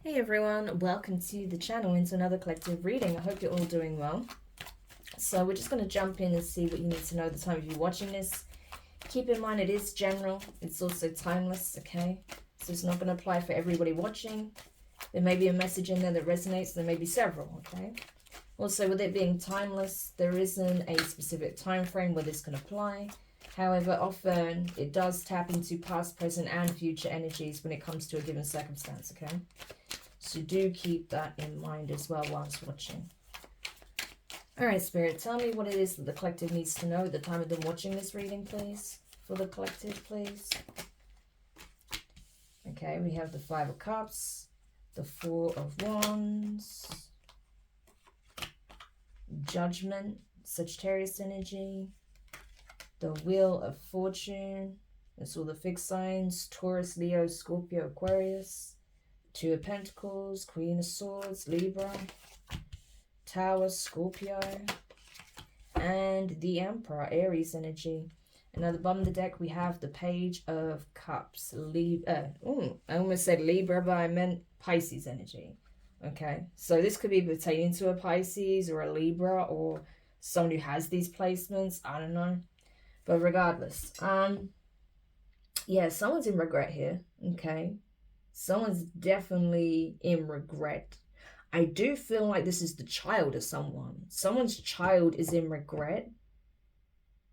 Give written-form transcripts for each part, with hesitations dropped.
Hey everyone, welcome to the channel, into another collective reading. I hope you're all doing well. So we're just going to jump in and see what you need to know at the time of you watching this. Keep in mind it is general, it's also timeless, okay? So it's not going to apply for everybody watching. There may be a message in there that resonates, there may be several, okay? Also, with it being timeless, there isn't a specific time frame where this can apply. However, often it does tap into past, present, and future energies when it comes to a given circumstance, okay? So do keep that in mind as well whilst watching. Alright, Spirit, tell me what it is that the collective needs to know at the time of them watching this reading, please. For the collective, please. Okay, we have the Five of Cups, the Four of Wands, Judgment, Sagittarius energy, the Wheel of Fortune, that's all the fixed signs, Taurus, Leo, Scorpio, Aquarius, Two of Pentacles, Queen of Swords, Libra, Tower, Scorpio, and the Emperor, Aries energy. And at the bottom of the deck, we have the Page of Cups. I almost said Libra, but I meant Pisces energy. Okay, so this could be pertaining to a Pisces or a Libra or someone who has these placements. I don't know. But regardless, yeah, someone's in regret here, okay? Someone's definitely in regret. I do feel like this is the child of someone. Someone's child is in regret.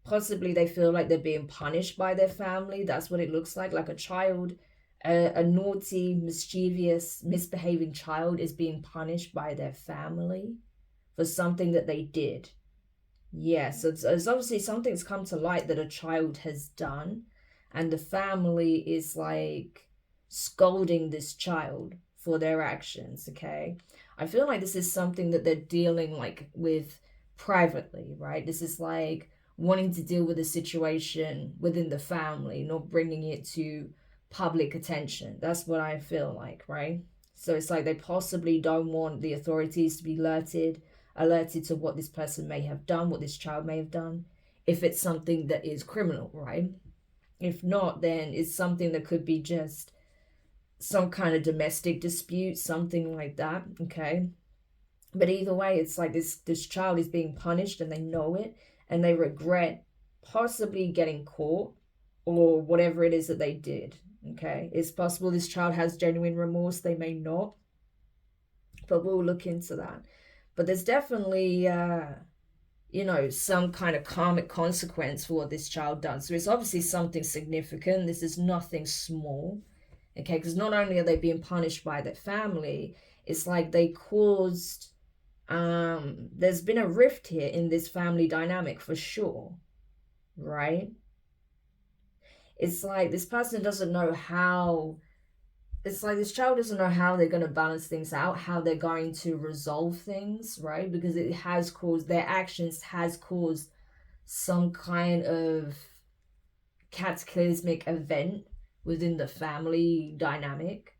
Possibly they feel like they're being punished by their family. That's what it looks like a child, a naughty, mischievous, misbehaving child is being punished by their family for something that they did. Yeah, so it's obviously something's come to light that a child has done, and the family is like scolding this child for their actions, okay? I feel like this is something that they're dealing like with privately, right? This is like wanting to deal with a situation within the family, not bringing it to public attention. That's what I feel like, right? So it's like they possibly don't want the authorities to be alerted to what this person may have done, what this child may have done, if it's something that is criminal, right? If not, then it's something that could be just some kind of domestic dispute, something like that, okay? But either way, it's like this child is being punished and they know it, and they regret possibly getting caught or whatever it is that they did, okay? It's possible this child has genuine remorse, they may not, but we'll look into that. But there's definitely some kind of karmic consequence for what this child does. So it's obviously something significant. This is nothing small, okay? Because not only are they being punished by their family, it's like they caused, there's been a rift here in this family dynamic for sure, right? It's like this person doesn't know how, it's like this child doesn't know how they're going to balance things out, how they're going to resolve things, right? Because it has caused, their actions has caused some kind of cataclysmic event within the family dynamic.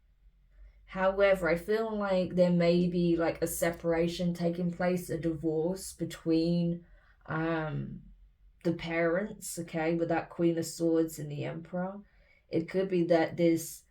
However, I feel like there may be like a separation taking place, a divorce between the parents, okay, with that Queen of Swords and the Emperor. It could be that this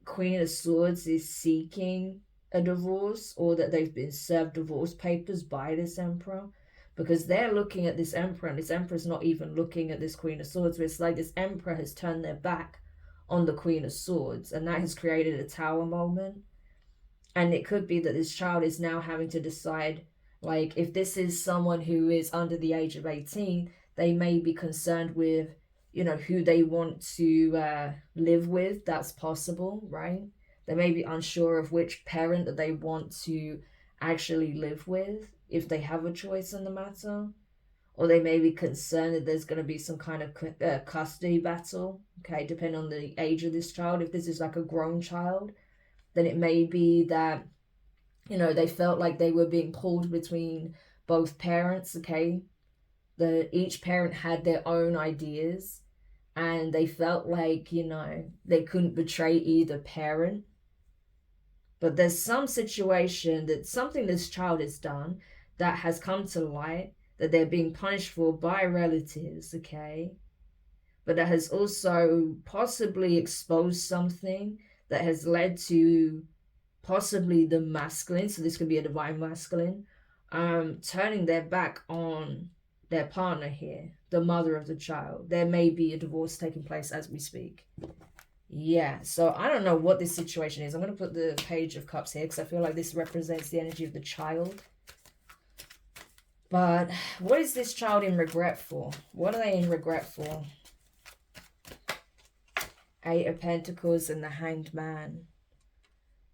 Queen of Swords is seeking a divorce, or that they've been served divorce papers by this Emperor, because they're looking at this Emperor and this Emperor's not even looking at this Queen of Swords. It's like this Emperor has turned their back on the Queen of Swords, and that has created a tower moment. And it could be that this child is now having to decide, like, if this is someone who is under the age of 18, they may be concerned with, who they want to live with. That's possible, right? They may be unsure of which parent that they want to actually live with, if they have a choice in the matter. Or they may be concerned that there's going to be some kind of custody battle, okay, depending on the age of this child. If this is like a grown child, then it may be that, they felt like they were being pulled between both parents, okay? Each parent had their own ideas, and they felt like, they couldn't betray either parent. But there's some situation that something this child has done that has come to light that they're being punished for by relatives, okay? But that has also possibly exposed something that has led to possibly the masculine, so this could be a divine masculine, turning their back on their partner here, the mother of the child. There may be a divorce taking place as we speak. Yeah, so I don't know what this situation is. I'm going to put the Page of Cups here because I feel like this represents the energy of the child. But what is this child in regret for? What are they in regret for? Eight of Pentacles and the Hanged Man.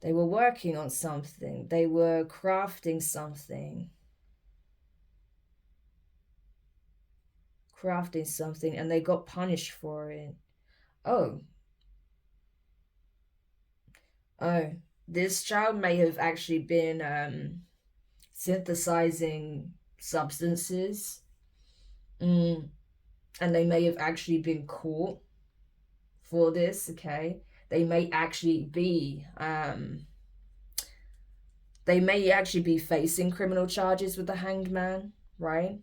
They were working on something. They were crafting something. Crafting something, and they got punished for it. Oh, this child may have actually been synthesizing substances. And they may have actually been caught for this, okay? They may actually be facing criminal charges with the Hanged Man, right?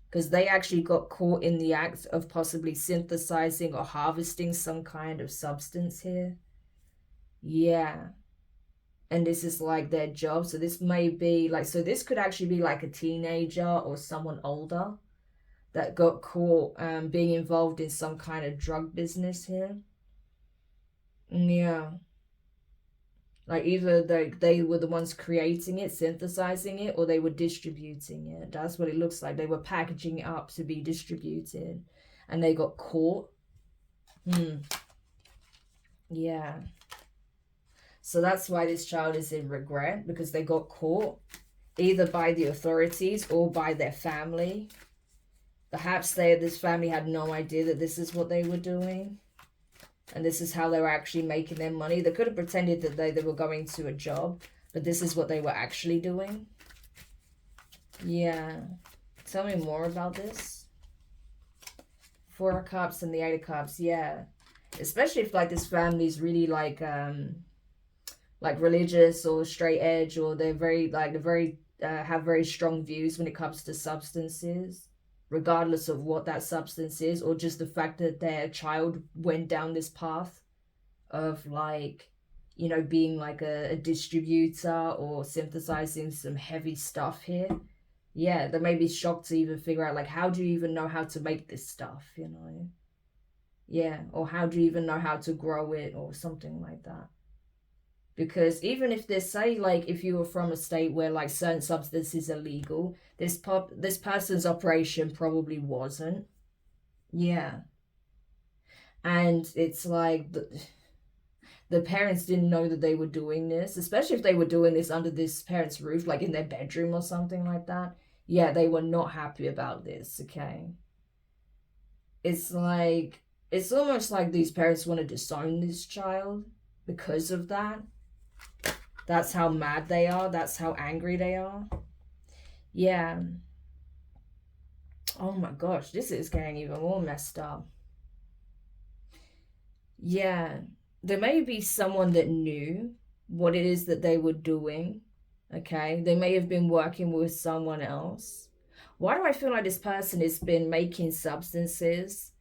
Because they actually got caught in the act of possibly synthesizing or harvesting some kind of substance here. Yeah. And this is like their job. So this may be like, so this could actually be like a teenager or someone older that got caught being involved in some kind of drug business here. Yeah. Like either they were the ones creating it, synthesizing it, or they were distributing it. That's what it looks like. They were packaging it up to be distributed. And they got caught. Yeah. So that's why this child is in regret, because they got caught either by the authorities or by their family. Perhaps this family had no idea that this is what they were doing. And this is how they were actually making their money. They could have pretended that they were going to a job, but this is what they were actually doing. Yeah. Tell me more about this. Four of Cups and the Eight of Cups. Yeah. Especially if like this family is really like religious or straight edge, or they're very have very strong views when it comes to substances, regardless of what that substance is, or just the fact that their child went down this path of like, you know, being like a distributor or synthesizing some heavy stuff here. Yeah, they may be shocked to even figure out like, how do you even know how to make this stuff, you know? Yeah, or how do you even know how to grow it or something like that? Because even if they say, like, if you were from a state where, like, certain substances are legal, this person's operation probably wasn't. Yeah. And it's like, the parents didn't know that they were doing this, especially if they were doing this under this parent's roof, like in their bedroom or something like that. Yeah, they were not happy about this, okay? It's like, it's almost like these parents want to disown this child because of that. That's how mad they are. That's how angry they are. Yeah. Oh my gosh, this is getting even more messed up. Yeah. There may be someone that knew what it is that they were doing. Okay. They may have been working with someone else. Why do I feel like this person has been making substances,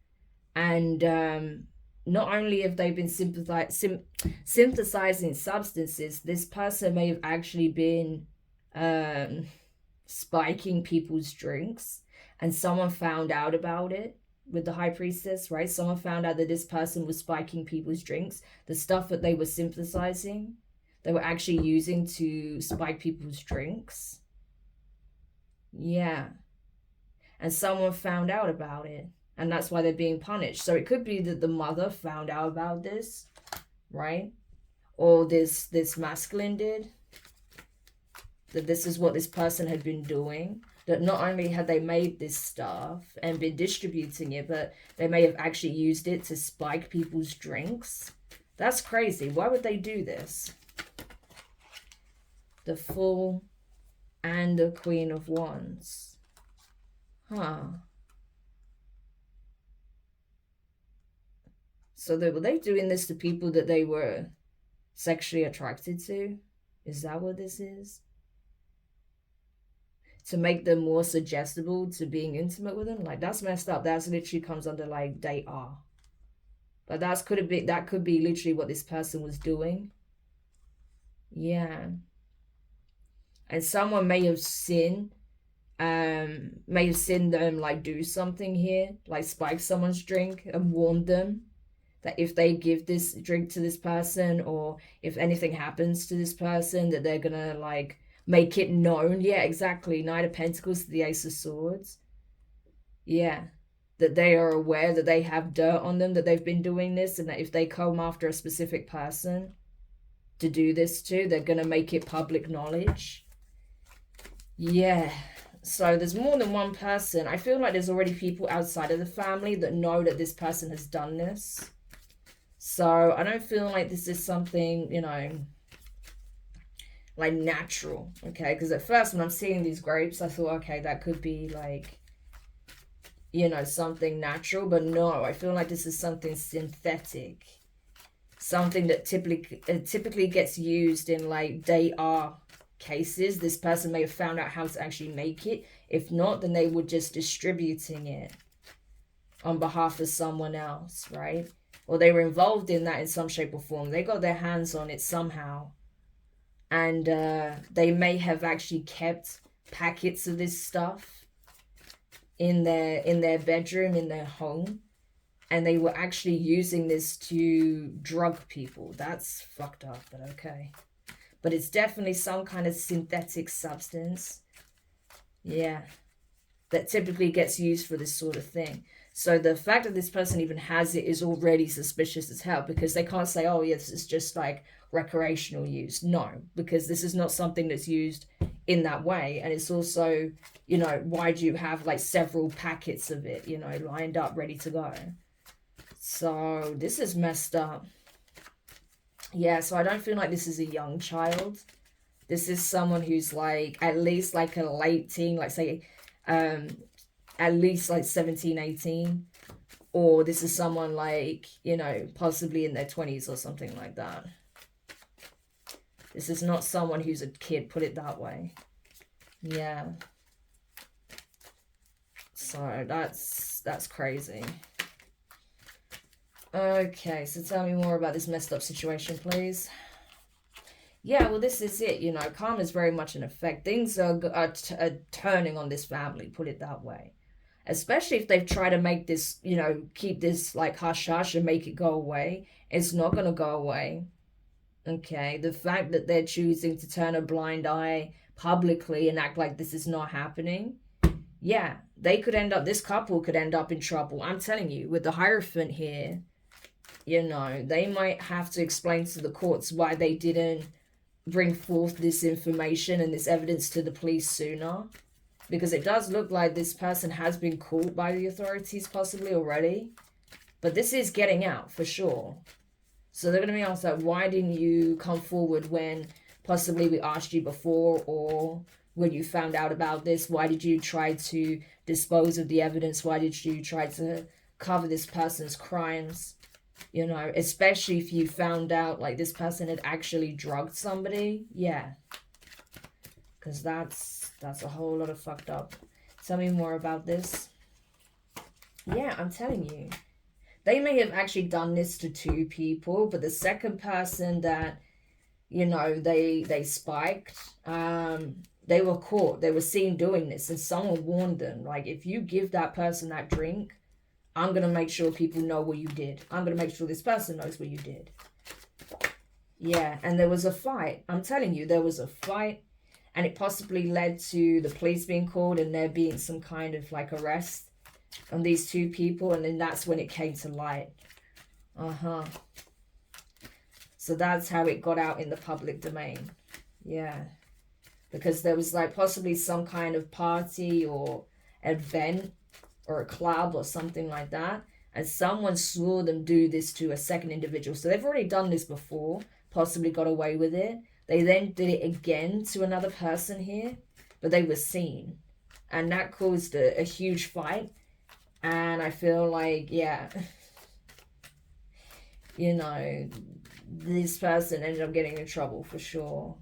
and not only have they been synthesizing substances, this person may have actually been spiking people's drinks, and someone found out about it with the High Priestess, right? Someone found out that this person was spiking people's drinks. The stuff that they were synthesizing, they were actually using to spike people's drinks. Yeah. And someone found out about it. And that's why they're being punished. So it could be that the mother found out about this, right? Or this masculine did. That this is what this person had been doing. That not only had they made this stuff and been distributing it, but they may have actually used it to spike people's drinks. That's crazy. Why would they do this? The Fool and the Queen of Wands. Huh. So were they doing this to people that they were sexually attracted to? Is that what this is? To make them more suggestible to being intimate with them? Like, that's messed up. That's literally comes under, like, date R. But that could be literally what this person was doing. Yeah. And someone may have seen them like do something here, like spike someone's drink and warn them that if they give this drink to this person, or if anything happens to this person, that they're gonna like make it known. Yeah, exactly. Knight of Pentacles to the Ace of Swords. Yeah. That they are aware that they have dirt on them, that they've been doing this, and that if they come after a specific person to do this to, they're gonna make it public knowledge. Yeah. So there's more than one person. I feel like there's already people outside of the family that know that this person has done this. So I don't feel like this is something, you know, like natural, okay? Because at first when I'm seeing these grapes, I thought, okay, that could be like, you know, something natural. But no, I feel like this is something synthetic. Something that typically gets used in like day R cases. This person may have found out how to actually make it. If not, then they were just distributing it on behalf of someone else, right? Or they were involved in that in some shape or form. They got their hands on it somehow. And they may have actually kept packets of this stuff in their bedroom, in their home. And they were actually using this to drug people. That's fucked up, but okay. But it's definitely some kind of synthetic substance. Yeah. That typically gets used for this sort of thing. So the fact that this person even has it is already suspicious as hell, because they can't say, oh yeah, this is just like recreational use. No, because this is not something that's used in that way. And it's also, you know, why do you have like several packets of it, you know, lined up, ready to go? So this is messed up. Yeah, so I don't feel like this is a young child. This is someone who's like at least like a late teen, like say at least like 17, 18. Or this is someone like, you know, possibly in their 20s or something like that. This is not someone who's a kid, put it that way. Yeah. So that's crazy. Okay, so tell me more about this messed up situation, please. Yeah, well, this is it. You know, karma is very much in effect. Things are turning on this family, put it that way. Especially if they've tried to make this, you know, keep this like hush-hush and make it go away. It's not going to go away. Okay, the fact that they're choosing to turn a blind eye publicly and act like this is not happening. Yeah, they could end up, this couple could end up in trouble. I'm telling you, with the Hierophant here, you know, they might have to explain to the courts why they didn't bring forth this information and this evidence to the police sooner. Because it does look like this person has been caught by the authorities possibly already. But this is getting out for sure. So they're going to be asked, like, why didn't you come forward when possibly we asked you before, or when you found out about this? Why did you try to dispose of the evidence? Why did you try to cover this person's crimes? You know, especially if you found out like this person had actually drugged somebody. Yeah. Because that's a whole lot of fucked up. Tell me more about this. Yeah, I'm telling you. They may have actually done this to two people, but the second person that, you know, they spiked, they were caught. They were seen doing this, and someone warned them, like, if you give that person that drink, I'm going to make sure people know what you did. I'm going to make sure this person knows what you did. Yeah, and there was a fight. I'm telling you, there was a fight, and it possibly led to the police being called and there being some kind of, like, arrest on these two people, and then that's when it came to light. So that's how it got out in the public domain. Yeah. Because there was like possibly some kind of party or event or a club or something like that, and someone saw them do this to a second individual. So they've already done this before, possibly got away with it. They then did it again to another person here, but they were seen, and that caused a huge fight. And I feel like, yeah, you know, this person ended up getting in trouble for sure.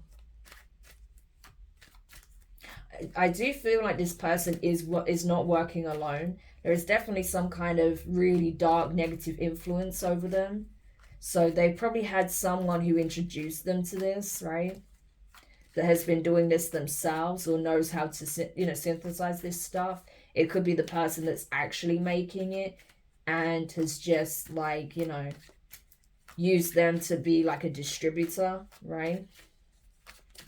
I do feel like this person is not working alone. There is definitely some kind of really dark negative influence over them. So they probably had someone who introduced them to this, right? That has been doing this themselves or knows how to, you know, synthesize this stuff. It could be the person that's actually making it and has just, like, you know, used them to be like a distributor, right?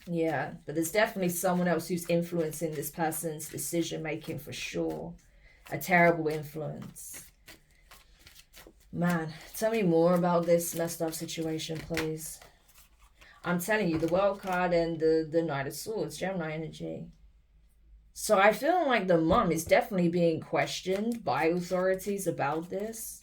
Yeah, but there's definitely someone else who's influencing this person's decision making for sure. A terrible influence. Man, tell me more about this messed up situation, please. I'm telling you, the World card and the Knight of Swords, Gemini energy. So I feel like the mum is definitely being questioned by authorities about this,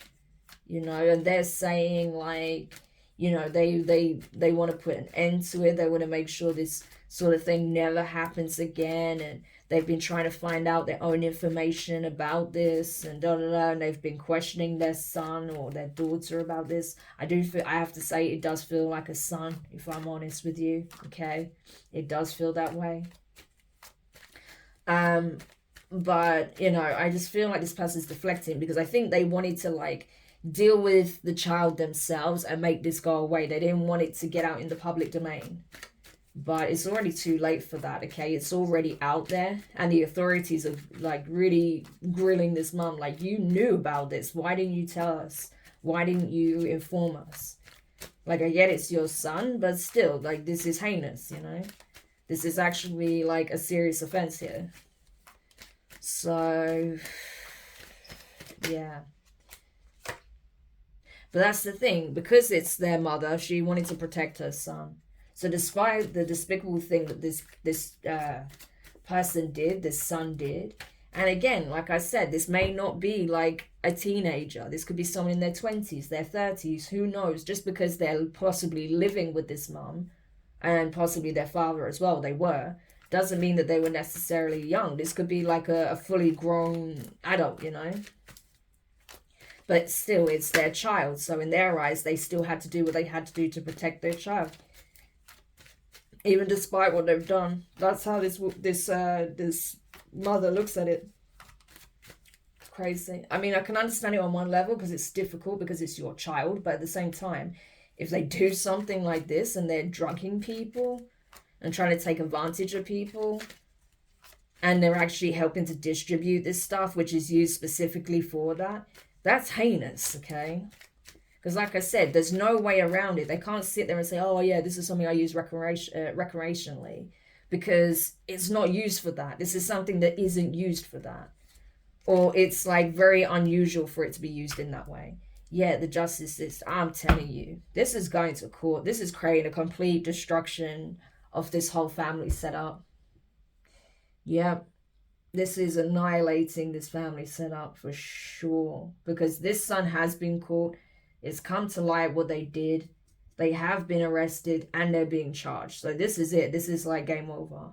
you know, and they're saying, like, you know, they want to put an end to it. They want to make sure this sort of thing never happens again, and they've been trying to find out their own information about this, and and they've been questioning their son or their daughter about this. I have to say, it does feel like a son, if I'm honest with you, okay? It does feel that way. But, you know, I just feel like this person's deflecting because I think they wanted to, like, deal with the child themselves and make this go away. They didn't want it to get out in the public domain. But it's already too late for that, okay? It's already out there, and the authorities are, like, really grilling this mum. Like, you knew about this. Why didn't you tell us? Why didn't you inform us? Like, I get it's your son, but still, like, this is heinous, you know? This is actually, like, a serious offense here. So, yeah. But that's the thing. Because it's their mother, she wanted to protect her son. So despite the despicable thing that this person did, this son did, and again, like I said, this may not be like a teenager. This could be someone in their 20s, their 30s, who knows? Just because they're possibly living with this mum, and possibly their father as well, they were, doesn't mean that they were necessarily young. This could be like a fully grown adult, you know? But still, it's their child. So in their eyes, they still had to do what they had to do to protect their child. Even despite what they've done. That's how this mother looks at it. Crazy. I mean, I can understand it on one level because it's difficult because it's your child. But at the same time, if they do something like this and they're drugging people and trying to take advantage of people, and they're actually helping to distribute this stuff, which is used specifically for that, that's heinous, okay? Because like I said, there's no way around it. They can't sit there and say, oh, yeah, this is something I use recreationally, because it's not used for that. This is something that isn't used for that. Or it's, like, very unusual for it to be used in that way. Yeah, the justice system, I'm telling you, this is going to court. This is creating a complete destruction of this whole family setup. Yep. This is annihilating this family setup for sure. Because this son has been caught. It's come to light what they did. They have been arrested and they're being charged. So this is it. This is, like, game over.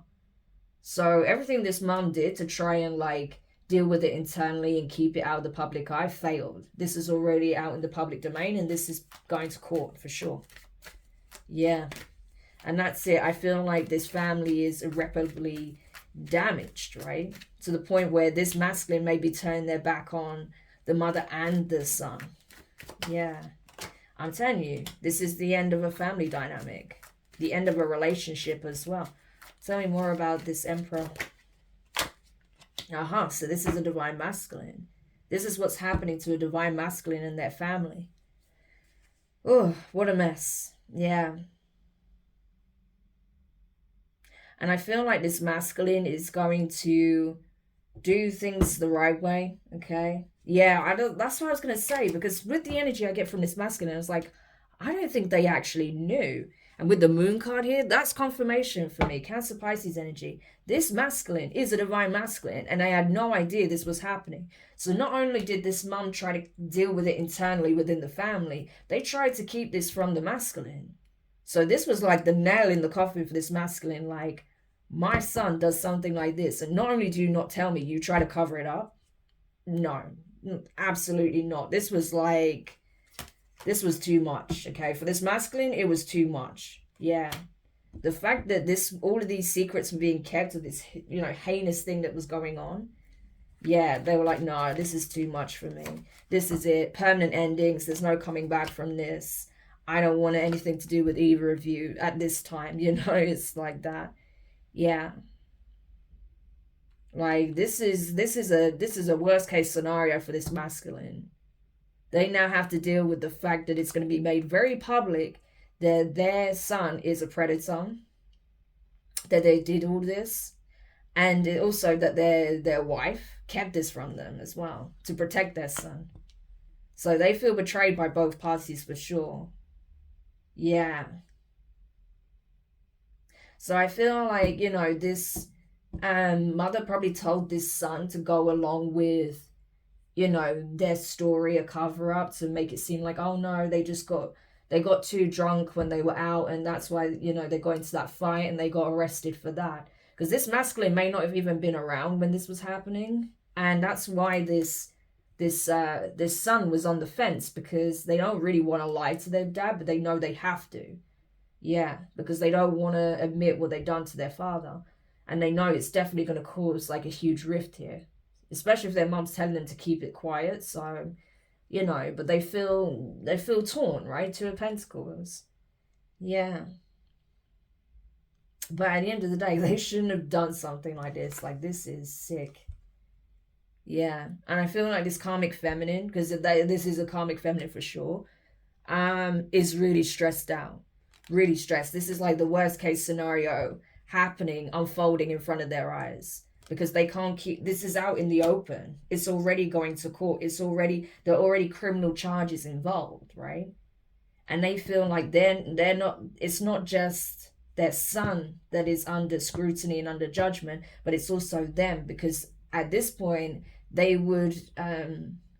So everything this mum did to try and, like, deal with it internally and keep it out of the public eye failed. This is already out in the public domain and this is going to court for sure. Yeah. And that's it. I feel like this family is irreparably damaged, right? To the point where this masculine may be turning their back on the mother and the son. Yeah. I'm telling you, this is the end of a family dynamic. The end of a relationship as well. Tell me more about this emperor. So this is a divine masculine. This is what's happening to a divine masculine and their family. Oh, what a mess. Yeah. And I feel like this masculine is going to do things the right way, okay? Yeah, that's what I was going to say, because with the energy I get from this masculine, I was like, I don't think they actually knew. And with the moon card here, that's confirmation for me. Cancer Pisces energy. This masculine is a divine masculine, and they had no idea this was happening. So not only did this mum try to deal with it internally within the family, they tried to keep this from the masculine. So this was like the nail in the coffin for this masculine, like, my son does something like this, and not only do you not tell me, you try to cover it up. No, absolutely not. This was too much, okay? For this masculine, it was too much. Yeah. The fact that all of these secrets were being kept, of this, you know, heinous thing that was going on. Yeah, they were like, no, this is too much for me. This is it. Permanent endings. There's no coming back from this. I don't want anything to do with either of you at this time. You know, it's like that. Yeah. Like this is a worst case scenario for this masculine. They now have to deal with the fact that it's going to be made very public that their son is a predator, that they did all this, and also that their wife kept this from them as well to protect their son. So they feel betrayed by both parties for sure. Yeah. So I feel like, this mother probably told this son to go along with, their story, a cover up, to make it seem like, oh no, they got too drunk when they were out, and that's why, they got into that fight and they got arrested for that. Because this masculine may not have even been around when this was happening, and that's why this son was on the fence, because they don't really want to lie to their dad, but they know they have to. Yeah, because they don't want to admit what they've done to their father, and they know it's definitely going to cause like a huge rift here, especially if their mom's telling them to keep it quiet. So, but they feel torn, right? Two of Pentacles. Yeah. But at the end of the day, they shouldn't have done something like this. Like, this is sick. Yeah. And I feel like this karmic feminine, because this is a karmic feminine for sure, is really stressed out. Really stressed. This is like the worst case scenario happening, unfolding in front of their eyes. Because they can't keep, this is out in the open. It's already going to court. There are already criminal charges involved, right? And they feel like they're not, it's not just their son that is under scrutiny and under judgment, but it's also them, because at this point they would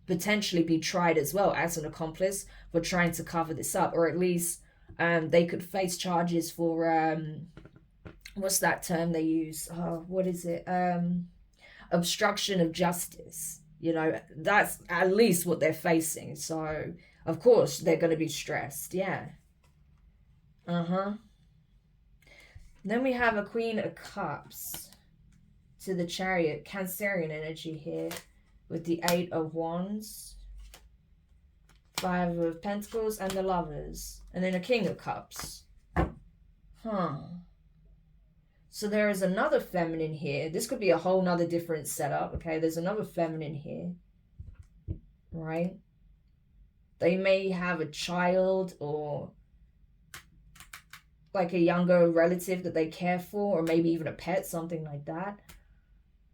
potentially be tried as well as an accomplice for trying to cover this up, or at least they could face charges for what's that term they use? Oh, what is it? Obstruction of justice. That's at least what they're facing. So of course they're going to be stressed. Yeah. Then we have a Queen of Cups to the Chariot, Cancerian energy here, with the 8 of Wands, 5 of Pentacles, and the Lovers, and then a King of Cups. So there is another feminine here. This could be a whole nother different setup, okay? There's another feminine here, right? They may have a child or like a younger relative that they care for, or maybe even a pet, something like that.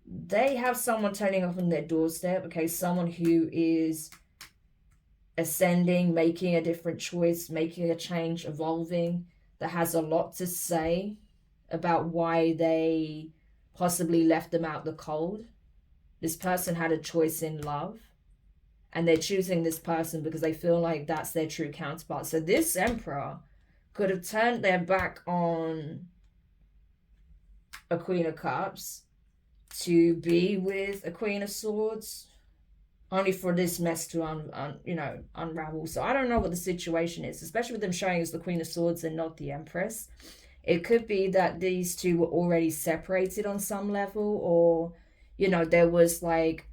They have someone turning up on their doorstep, okay? Someone who is ascending, making a different choice, making a change, evolving, that has a lot to say about why they possibly left them out the cold. This person had a choice in love, and they're choosing this person because they feel like that's their true counterpart. So this Emperor could have turned their back on a Queen of Cups to be with a Queen of Swords, only for this mess to unravel. So I don't know what the situation is, especially with them showing us the Queen of Swords and not the Empress. It could be that these two were already separated on some level, or there was like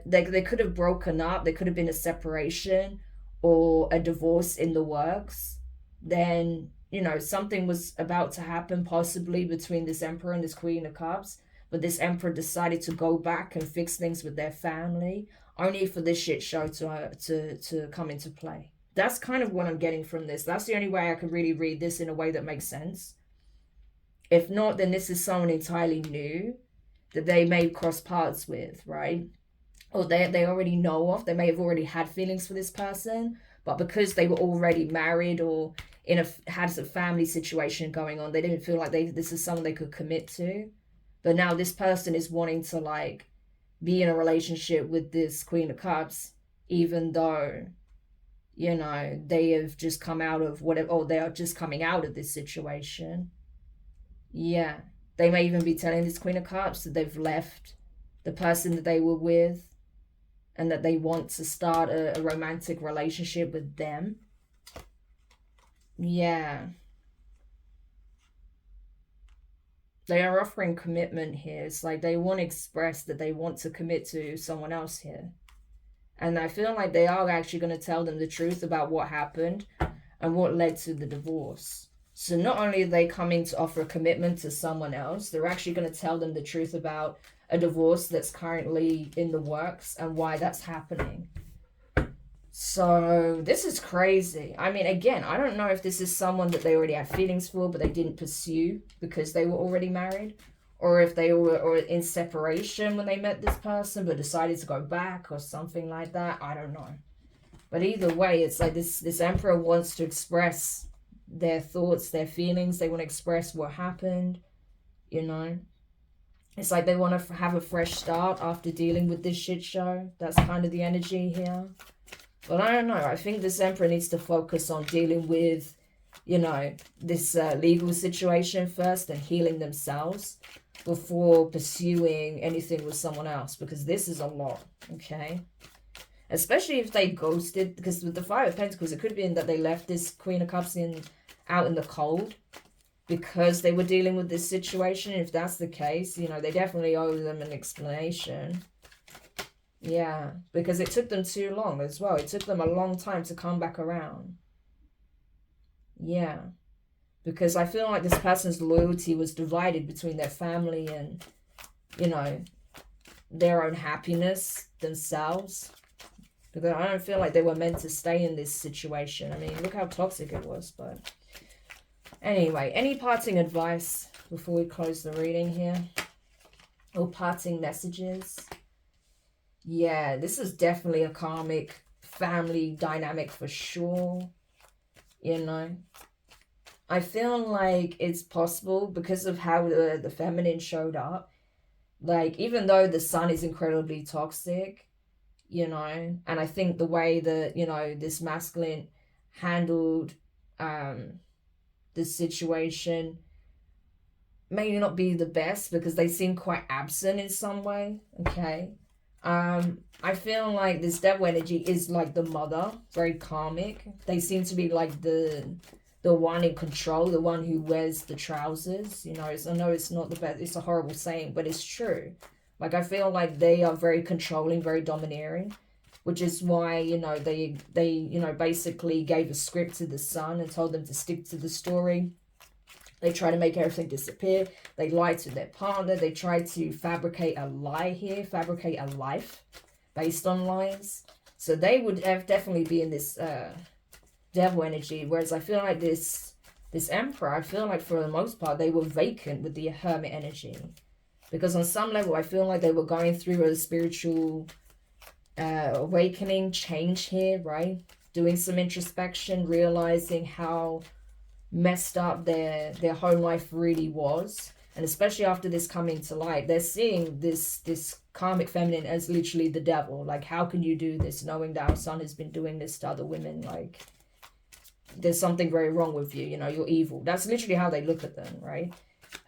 they could have broken up. There could have been a separation or a divorce in the works. Then something was about to happen, possibly between this Emperor and this Queen of Cups, but this Emperor decided to go back and fix things with their family, only for this shit show to come into play. That's kind of what I'm getting from this. That's the only way I can really read this in a way that makes sense. If not, then this is someone entirely new that they may cross paths with, right? Or they already know of. They may have already had feelings for this person, but because they were already married or had a family situation going on, they didn't feel like this is someone they could commit to. But now this person is wanting to like be in a relationship with this Queen of Cups, even though they have just come out of whatever, or they are just coming out of this situation. Yeah, they may even be telling this Queen of Cups that they've left the person that they were with, and that they want to start a romantic relationship with them. Yeah. They are offering commitment here. It's like they want to express that they want to commit to someone else here. And I feel like they are actually going to tell them the truth about what happened and what led to the divorce. So not only are they coming to offer a commitment to someone else, they're actually going to tell them the truth about a divorce that's currently in the works and why that's happening. So this is crazy. I mean, again, I don't know if this is someone that they already had feelings for, but they didn't pursue because they were already married, or if they were in separation when they met this person, but decided to go back or something like that. I don't know. But either way, it's like this Emperor wants to express their thoughts, their feelings. They want to express what happened, you know. It's like they want to have a fresh start after dealing with this shit show. That's kind of the energy here. But I don't know. I think this Emperor needs to focus on dealing with, you know, this legal situation first and healing themselves before pursuing anything with someone else, because this is a lot, okay? Especially if they ghosted, because with the Five of Pentacles, it could be that they left this Queen of Cups out in the cold because they were dealing with this situation. If that's the case, you know, they definitely owe them an explanation. Yeah, because it took them too long as well. It took them a long time to come back around. Yeah, because I feel like this person's loyalty was divided between their family and, you know, their own happiness themselves. Because I don't feel like they were meant to stay in this situation. I mean, look how toxic it was. But anyway, any parting advice before we close the reading here? Or parting messages? Yeah, this is definitely a karmic family dynamic for sure. You know, I feel like it's possible because of how the feminine showed up. Like, even though the sun is incredibly toxic, you know, and I think the way that, you know, this masculine handled the situation may not be the best because they seem quite absent in some way, okay? I feel like this devil energy is like the mother, very karmic. They seem to be like the one in control, the one who wears the trousers. You know, I know it's not the best, it's a horrible saying, but it's true. Like, I feel like they are very controlling, very domineering, which is why, you know, they you know, basically gave a script to the son and told them to stick to the story. They try to make everything disappear. They lie to their partner. They try to fabricate a lie here, fabricate a life based on lies. So they would have definitely be in this devil energy. Whereas I feel like this Emperor, I feel like for the most part, they were vacant with the Hermit energy. Because on some level, I feel like they were going through a spiritual awakening, change here, right? Doing some introspection, realizing how messed up their home life really was. And especially after this coming to light, they're seeing this karmic feminine as literally the devil. Like, how can you do this knowing that our son has been doing this to other women? Like, there's something very wrong with you, you know, you're evil. That's literally how they look at them, right?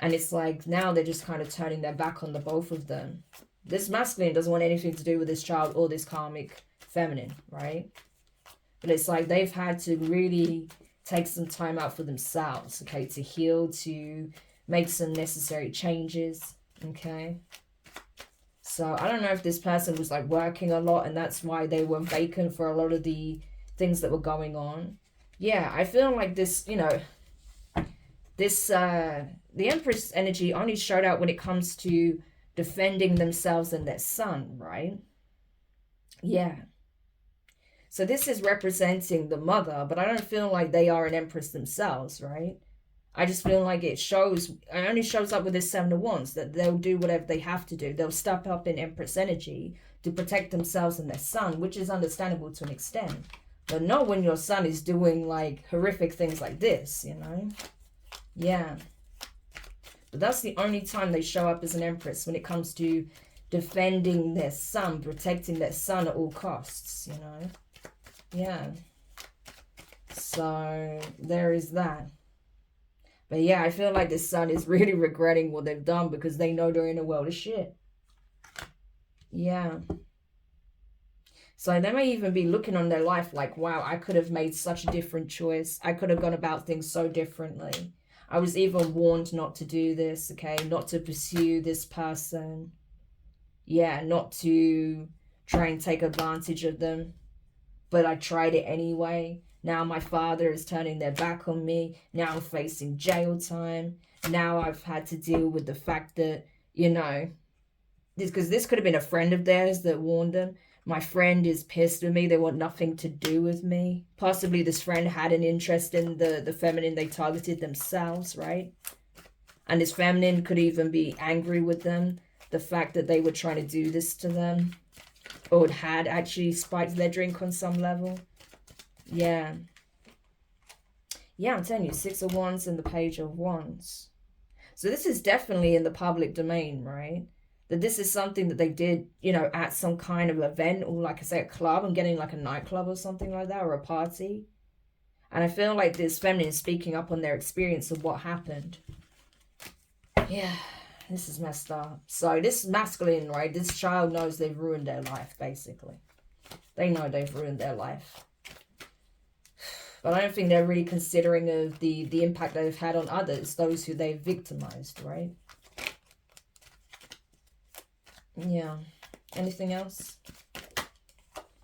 And it's like now they're just kind of turning their back on the both of them. This masculine doesn't want anything to do with this child or this karmic feminine, right? But it's like they've had to really take some time out for themselves, okay, to heal, to make some necessary changes, okay? So I don't know if this person was like working a lot and that's why they were vacant for a lot of the things that were going on. Yeah, I feel like this, you know, this, the Empress energy only showed out when it comes to defending themselves and their son, right? Yeah. So this is representing the mother, but I don't feel like they are an Empress themselves, right? I just feel like it only shows up with this Seven of Wands, that they'll do whatever they have to do. They'll step up in Empress energy to protect themselves and their son, which is understandable to an extent. But not when your son is doing like horrific things like this, you know? Yeah. But that's the only time they show up as an Empress, when it comes to defending their son, protecting their son at all costs, you know? Yeah. So there is that. But yeah, I feel like this son is really regretting what they've done because they know they're in a world of shit. Yeah. So they may even be looking on their life like, wow, I could have made such a different choice. I could have gone about things so differently. I was even warned not to do this, okay? Not to pursue this person. Yeah, not to try and take advantage of them. But I tried it anyway. Now my father is turning their back on me. Now I'm facing jail time. Now I've had to deal with the fact that, you know, because this could have been a friend of theirs that warned them. My friend is pissed with me. They want nothing to do with me. Possibly this friend had an interest in the feminine they targeted themselves, right? And this feminine could even be angry with them. The fact that they were trying to do this to them. Or had actually spiked their drink on some level. Yeah. Yeah, I'm telling you, 6 of Wands and the Page of Wands. So this is definitely in the public domain, right? That this is something that they did, you know, at some kind of event, or like I say, a club. I'm getting like a nightclub or something like that, or a party. And I feel like this feminine is speaking up on their experience of what happened. Yeah, this is messed up. So this masculine, right, this child knows they've ruined their life, basically. They know they've ruined their life. But I don't think they're really considering of the impact they've had on others, those who they've victimized, right? Yeah. Anything else?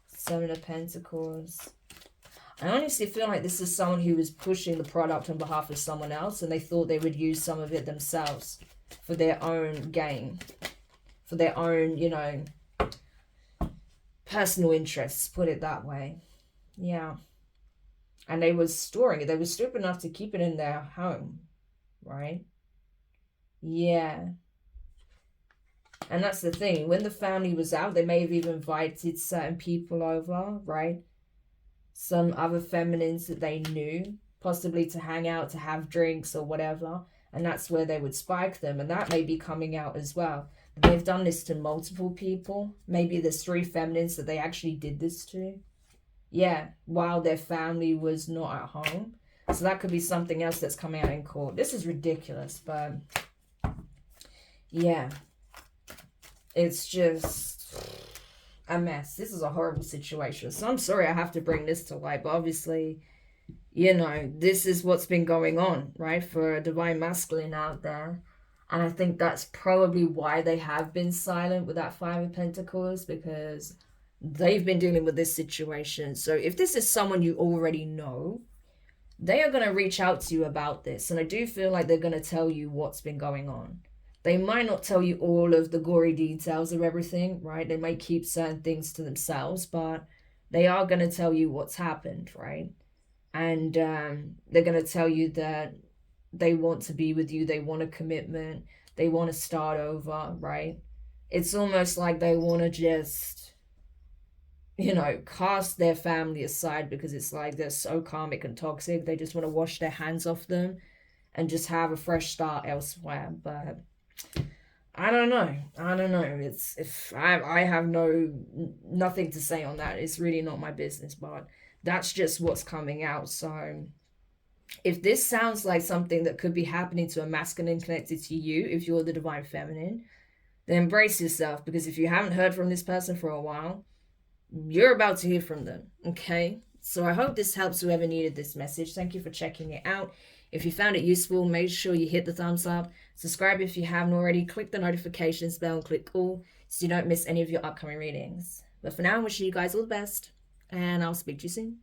7 of Pentacles. I honestly feel like this is someone who was pushing the product on behalf of someone else, and they thought they would use some of it themselves for their own gain, for their own, you know, personal interests, put it that way. Yeah. And they were storing it. They were stupid enough to keep it in their home, right? Yeah. And that's the thing. When the family was out, they may have even invited certain people over, right? Some other feminines that they knew, possibly to hang out, to have drinks or whatever. And that's where they would spike them. And that may be coming out as well. They've done this to multiple people. Maybe there's 3 feminines that they actually did this to. Yeah, while their family was not at home. So that could be something else that's coming out in court. This is ridiculous, but yeah. It's just a mess. This is a horrible situation. So I'm sorry I have to bring this to light, but obviously, you know, this is what's been going on, right? For a divine masculine out there. And I think that's probably why they have been silent with that 5 of Pentacles, because they've been dealing with this situation. So if this is someone you already know, they are going to reach out to you about this. And I do feel like they're going to tell you what's been going on. They might not tell you all of the gory details of everything, right? They might keep certain things to themselves, but they are going to tell you what's happened, right? And they're going to tell you that they want to be with you. They want a commitment. They want to start over, right? It's almost like they want to just, you know, cast their family aside, because it's like they're so karmic and toxic. They just want to wash their hands off them and just have a fresh start elsewhere. But I don't know. It's, if I have nothing to say on that. It's really not my business, but that's just what's coming out. So if this sounds like something that could be happening to a masculine connected to you, if you're the divine feminine, then embrace yourself, because if you haven't heard from this person for a while, you're about to hear from them, okay? So I hope this helps whoever needed this message. Thank you for checking it out. If you found it useful, make sure you hit the thumbs up. Subscribe if you haven't already. Click the notifications bell and click all so you don't miss any of your upcoming readings. But for now, I'm wishing you guys all the best, and I'll speak to you soon.